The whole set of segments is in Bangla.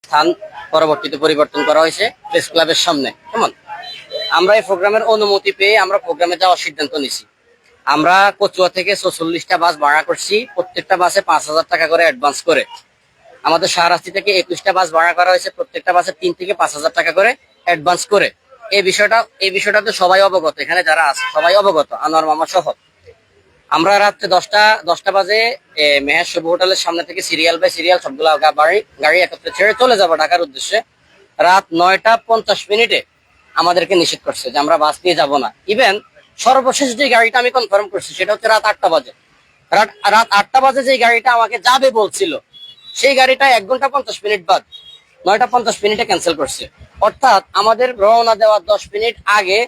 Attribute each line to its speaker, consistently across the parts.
Speaker 1: স্থান পরবর্তীতে পরিবর্তন করা হয়েছে প্রেস ক্লাবের সামনে। কেমন, আমরা এই প্রোগ্রামের অনুমতি পেয়ে আমরা প্রোগ্রামে যাওয়ার সিদ্ধান্ত নিছি। আমরা কচুয়া থেকে 44টা বাস ভাড়া করছি, প্রত্যেকটা বাসে 5,000 টাকা করে অ্যাডভান্স করে। আমাদের শাহরাস্তি থেকে 21টা বাস ভাড়া করা হয়েছে, প্রত্যেকটা বাসে 3 থেকে 5,000 টাকা করে অ্যাডভান্স করে। এই বিষয়টা তো সবাই অবগত, এখানে যারা আছে সবাই অবগত, আনোয়ার মামা সহ। আমরা রাত্রে 10টা বাজে মেহের শুভ হোটেলের সামনে থেকে সিরিয়াল বাই সিরিয়াল সবগুলা গাড়ি একত্রে ছেড়ে চলে যাবো ঢাকার উদ্দেশ্যে। রাত 9টা 50 আমাদেরকে নিষেধ করছে যে আমরা বাস দিয়ে যাব না। ইভেন সর্বশেষ যে গাড়িটা আমি কনফার্ম করছি সেটা হচ্ছে রাত 8টা বাজে। রাত 8টা বাজে যে গাড়িটা আমাকে যাবে বলছিল, সেই গাড়িটা 1 ঘন্টা 50 মিনিট বাদ 9টা 50 ক্যান্সেল করছে। অর্থাৎ আমাদের রওনা দেওয়ার 10 মিনিট আগে,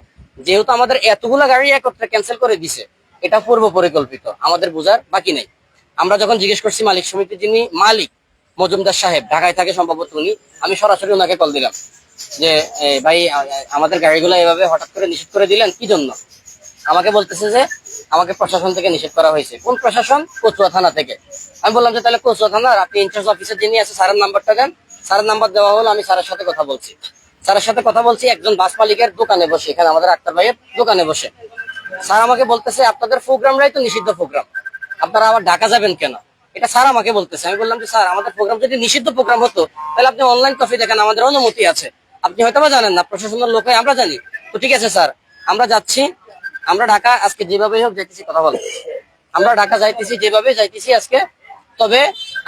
Speaker 1: যেহেতু আমাদের এতগুলা গাড়ি একত্রে ক্যান্সেল করে দিছে, এটা পূর্ব পরিকল্পিত, আমাদের বোঝার বাকি নেই। আমরা যখন জিজ্ঞেস করছি মালিক সমিতির যিনি মালিক মজুমদার সাহেব, ঢাকায় থাকে সম্ভবত উনি, আমি সরাসরি ওনাকে কল দিলাম যে ভাই আমাদের গাড়িগুলো এভাবে হঠাৎ করে নিষেধ করে দিলেন কি জন্য? আমাকে বলতেছে যে আমাকে প্রশাসন থেকে নিষেধ করা হয়েছে। কোন প্রশাসন? কচুয়া থানা থেকে। আমি বললাম যে তাহলে কচুয়া থানা আপনি ইনচার্জ অফিসার যিনি আছে স্যারের নাম্বারটা দেন। স্যারের নাম্বার দেওয়া হলো, আমি স্যারের সাথে কথা বলছি। একজন বাস মালিকের দোকানে বসে, এখানে আমাদের আক্তার ভাইয়ের দোকানে বসে স্যার আমাকে বলতেছে আপনাদের প্রোগ্রামটাই তো নিষিদ্ধ প্রোগ্রাম, আপনারা আবার ঢাকা যাবেন কেন? এটা স্যার আমাকে বলতেছে। আমি বললাম যে স্যার আমাদের প্রোগ্রাম যদি নিষিদ্ধ প্রোগ্রাম হতো তাহলে আপনি অনলাইন কপি দেখেন, আমাদের অনুমতি আছে, আপনি হয়তো বা জানেন না, প্রশাসনের লোক আমরা জানি। তো ঠিক আছে স্যার, আমরা যাচ্ছি, আমরা ঢাকা আজকে যেভাবে হোক যাইতেছি, কথা বল, আমরা ঢাকা যাইতেছি, যেভাবে যাইতেছি আজকে। তবে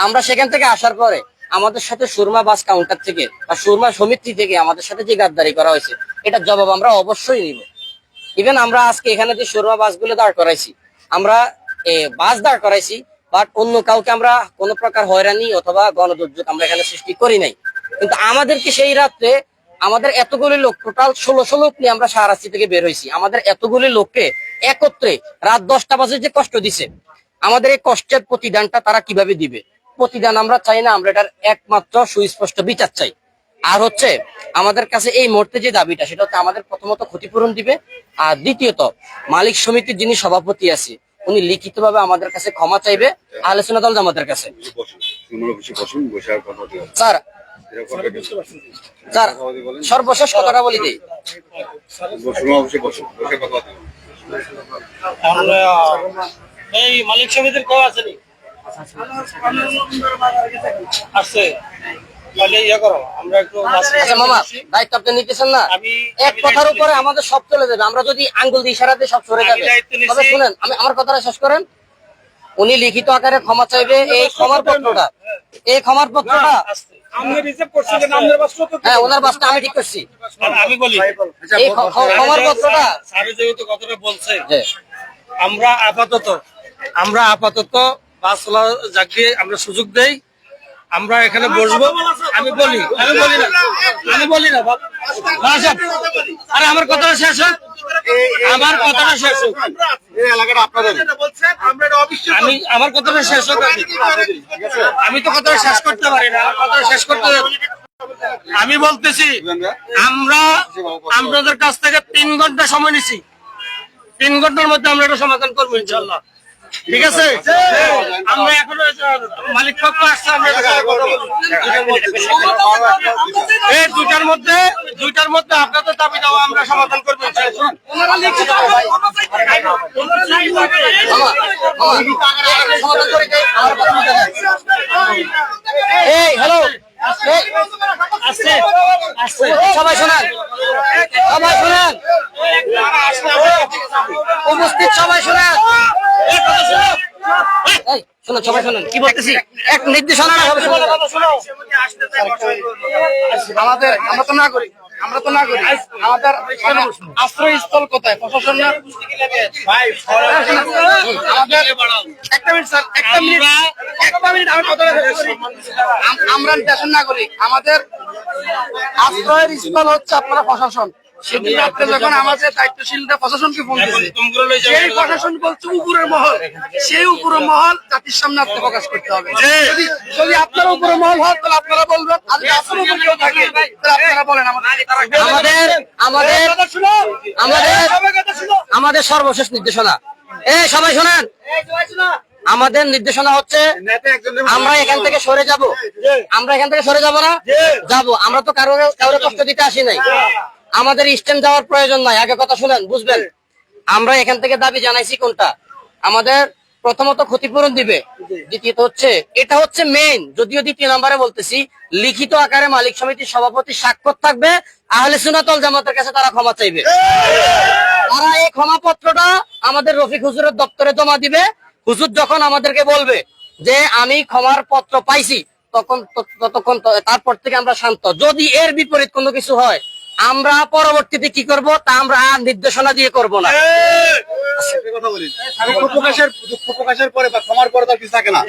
Speaker 1: আমরা সেখান থেকে আসার পরে আমাদের সাথে সুরমা বাস কাউন্টার থেকে বা সুরমা সমিতি থেকে আমাদের সাথে যে গাদ্দারি করা হয়েছে এটার জবাব আমরা অবশ্যই নিব। ইভেন আমরা আজকে এখানে যে সুরমা বাসগুলো দাঁড় করাইছি, আমরা বাস দাঁড় করাইছি, বাট অন্য কাউকে আমরা কোনো প্রকার হয়রানি অথবা গণদুর্যোগ আমরা এখানে সৃষ্টি করি নাই। কিন্তু আমাদেরকে সেই রাত্রে আমাদের এতগুলি লোক, টোটাল 1600 লোক নিয়ে আমরা শাহরাস্তি থেকে বের হয়েছি, আমাদের এতগুলি লোককে একত্রে রাত 10টা বাজে যে কষ্ট দিছে, আমাদের এই কষ্টের প্রতিদানটা তারা কিভাবে দিবে? প্রতিদান আমরা চাই না, আমরা এটার একমাত্র সুস্পষ্ট বিচার চাই। আর হচ্ছে আমাদের কাছে এই মুহূর্তে যে দাবিটা, সেটা হচ্ছে আমাদের প্রথমত ক্ষতিপূরণ দিবে, আর দ্বিতীয়ত মালিক সমিতির যিনি সভাপতি আছে উনি লিখিতভাবে আমাদের কাছে ক্ষমা চাইবে আহলে সুন্নাত ওয়াল জামাতের কাছে। স্যার স্যার সর্বশেষ কথাটা বলি দিই,
Speaker 2: এই মালিক সমিতির কেউ আসেনি আসছে, আমরা একটু
Speaker 1: মামা দায়িত্ব আপনি নিতেছেন না, এক কথার উপরে আমাদের সব চলে যাবে। আমরা যদি আঙ্গুল দিয়ে ইশারা দিয়ে সব সরে যাবে। তবে শুনেন, আমি আমার কথাটা শেষ করেন। উনি লিখিত আকারে ক্ষমা চাইবে, এই ক্ষমার পত্রটা হ্যাঁ ওনার বাসটা আমি ঠিক করছি।
Speaker 2: আমি বলি
Speaker 1: এই ক্ষমার পত্রটা
Speaker 2: যেহেতু কথাটা বলছে, আমরা আপাতত বাস চলা যাকে আমরা সুযোগ দেই, আমরা এখানে বসবো। আমি বলি না আরে আমার কথাটা শেষ হোক, আমার কথাটা শেষ হোক, আমি তো কথাটা শেষ করতে পারি না, কথাটা শেষ করতে। আমি বলতেছি আমরা আপনাদের কাছ থেকে 3 ঘন্টা সময় নিছি, 3 ঘন্টার মধ্যে আমরা এটা সমাধান করবো ইনশাল্লাহ। ঠিক আছে, আমরা এখনো মালিক পক্ষ আসছে, আমরা এই দুইটার মধ্যে আপনাদের দাবি দেওয়া আমরা সমাধান করবো।
Speaker 1: এই হ্যালো সবাই শোনেন, উপস্থিত সবাই শোনেন, সবাই শোনেন কি বলতেছি, এক নির্দেশনা আমাদের, আমরা তো না করি আমাদের আশ্রয়স্থল কোথায়? প্রশাসন না আমাদের। একটা মিনিট আমি কথা আমরা নির্দেশন না করি, আমাদের আশ্রয়ের স্থল হচ্ছে আপনারা প্রশাসন। সেদিন রাত্রে যখন আমাদের দায়িত্বশীলরা প্রশাসনকে ফোন দিয়েছে, সেই প্রশাসন বলছে উপরের মহল, সেই উপরের মহল জাতির সামনে আত্মপ্রকাশ করতে হবে। যদি আপনারা উপরের মহল হয় তাহলে আপনারা বলবেন, আর যদি আপনার উপর কেউ থাকে তাহলে আপনারা বলেন। আমাদের সর্বশেষ নির্দেশনা, সবাই শোনেন, আমাদের নির্দেশনা হচ্ছে আমরা এখান থেকে সরে যাব, আমরা এখান থেকে সরে যাব না, যাব। আমরা তো কারোর কষ্ট দিতে আসি নাই, আমাদের স্ট্যান্ড যাওয়ার প্রয়োজন নাই। আগে কথা শুনেন, বুঝবেন। আমরা এখান থেকে দাবি জানাইছি কোনটা, আমাদের প্রথমত ক্ষতিপূরণ দিবে, দ্বিতীয়ত হচ্ছে এটা হচ্ছে মেইন, যদিও দ্বিতীয় নম্বরে বলতেছি, লিখিত আকারে মালিক সমিতির সভাপতি স্বাক্ষর থাকবে, আহলে সুন্নাত ওয়াল জামাতের কাছে তারা ক্ষমা চাইবে। তারা এই ক্ষমা পত্রটা আমাদের রফিক হুজুরের দপ্তরে জমা দিবে। হুজুর যখন আমাদেরকে বলবে যে আমি ক্ষমার পত্র পাইছি, ততক্ষণ তারপর থেকে আমরা শান্ত। যদি এর বিপরীত কোনো কিছু হয়, আমরা পরবর্তীতে কি করব তা আমরা আর নির্দেশনা দিয়ে করব না।
Speaker 3: দুঃখ প্রকাশের পরে বা ক্ষমার পরে তার কিছু থাকে না।